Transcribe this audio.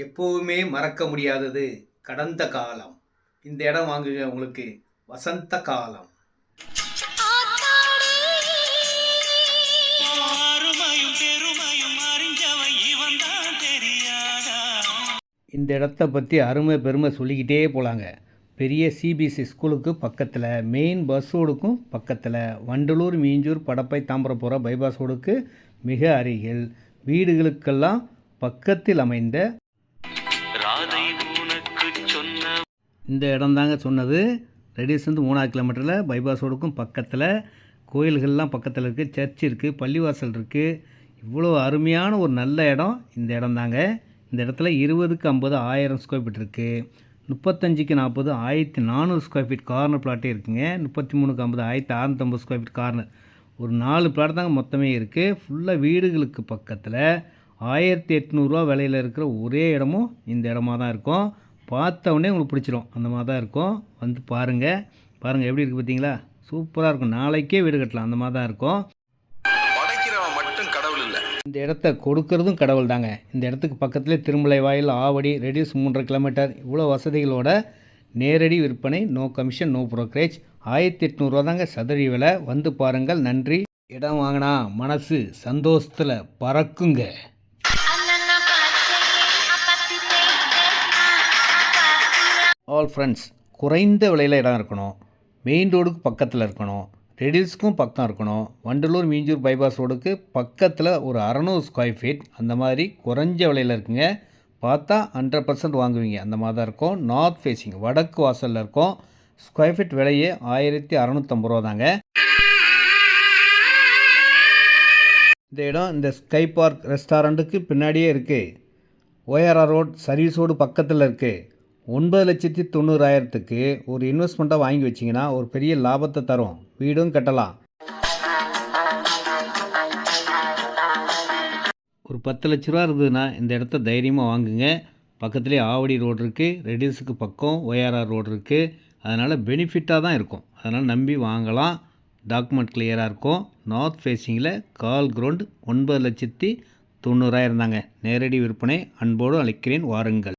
எப்போவுமே மறக்க முடியாதது கடந்த காலம். இந்த இடம் வாங்குங்க, உங்களுக்கு வசந்த காலம். இந்த இடத்த பற்றி அருமை பெருமை சொல்லிக்கிட்டே போகலாங்க. பெரிய சிபிஎஸ்சி ஸ்கூலுக்கு பக்கத்தில், மெயின் பஸ் ரோடுக்கும் பக்கத்தில், வண்டலூர், மீஞ்சூர், படப்பை, தாம்பரம் போகிற பைபாஸ் ரோடுக்கு மிக அருகில், வீடுகளுக்கெல்லாம் பக்கத்தில் அமைந்த இந்த இடம் தாங்க சொன்னது. ரெடிஸ்லேருந்து 3 கிலோமீட்டரில் பைபாஸ் ரோடுக்கும் பக்கத்தில், கோயில்கள்லாம் பக்கத்தில் இருக்குது, சர்ச் இருக்குது, பள்ளிவாசல் இருக்குது. இவ்வளோ அருமையான ஒரு நல்ல இடம் இந்த இடம் தாங்க. இந்த இடத்துல 20க்கு 50 1000 ஸ்கொயர் ஃபீட் இருக்குது. 35க்கு 40 1400 ஸ்கொயர் ஃபீட் கார்னர் பிளாட்டே இருக்குங்க. 33க்கு 50 1650 ஸ்கொயர் ஃபீட் கார்னர். ஒரு 4 பிளாட் தாங்க மொத்தமே இருக்குது. ஃபுல்லாக வீடுகளுக்கு பக்கத்தில் 1800 விலையில் இருக்கிற ஒரே இடமும் இந்த இடமா தான் இருக்கும். பார்த்த உடனே உங்களுக்கு பிடிச்சிரும், அந்த மாதிரி தான் இருக்கும். வந்து பாருங்கள் எப்படி இருக்குது பார்த்தீங்களா? சூப்பராக இருக்கும். நாளைக்கே வீடு கட்டலாம், அந்த மாதிரி தான் இருக்கும். இந்த இடத்த கொடுக்கறதும் கடவுள் தாங்க. இந்த இடத்துக்கு பக்கத்துலேயே திருமலை வாயில், ஆவடி, ரெடியூஸ் 3.5 கிலோமீட்டர். இவ்வளோ வசதிகளோட நேரடி விற்பனை, நோ கமிஷன், நோ ப்ரோக்கரேஜ். 1800 தாங்க சதுரடி விலை. வந்து பாருங்கள். நன்றி. இடம் வாங்கினா மனசு சந்தோஷத்தில் பறக்குங்க. ஆல் ஃப்ரெண்ட்ஸ், குறைந்த விலையில் இடம் இருக்கணும், மெயின் ரோடுக்கு பக்கத்தில் இருக்கணும், ரெடில்ஸ்க்கும் பக்கம் இருக்கணும், வண்டலூர் மீஞ்சூர் பைபாஸ் ரோடுக்கு பக்கத்தில் ஒரு 600 ஸ்கொயர் ஃபீட், அந்த மாதிரி குறைஞ்ச விலையில் இருக்குங்க. பார்த்தா 100% வாங்குவீங்க, அந்த மாதிரி தான் இருக்கும். நார்த் ஃபேஸிங், வடக்கு வாசலில் இருக்கும். ஸ்கொயர் ஃபீட் விலையே 1650 ரூபா தாங்க. இந்த இடம் இந்த ஸ்கை பார்க் ரெஸ்டாரண்ட்டுக்கு பின்னாடியே இருக்குது. ஓஆர்ஆர் ரோட் சர்வீஸ் ரோடு பக்கத்தில் இருக்குது. 9,90,000க்கு ஒரு இன்வெஸ்ட்மெண்ட்டாக வாங்கி வச்சிங்கன்னா ஒரு பெரிய லாபத்தை தரும். வீடும் கட்டலாம். ஒரு 10 லட்ச ரூபா இருந்ததுன்னா இந்த இடத்த தைரியமாக வாங்குங்க. பக்கத்துலேயே ஆவடி ரோடு இருக்குது, ரெடியூஸுக்கு பக்கம் ஓஆர்ஆர் ரோடு இருக்குது. அதனால் பெனிஃபிட்டாக தான் இருக்கும். அதனால் நம்பி வாங்கலாம். டாக்குமெண்ட் கிளியராக இருக்கும். நார்த் ஃபேஸிங்கில் கால் கிரவுண்ட் 9,90,000 தாங்க. நேரடி விற்பனை. அன்போடு அழைக்கிறேன், வாருங்கள்.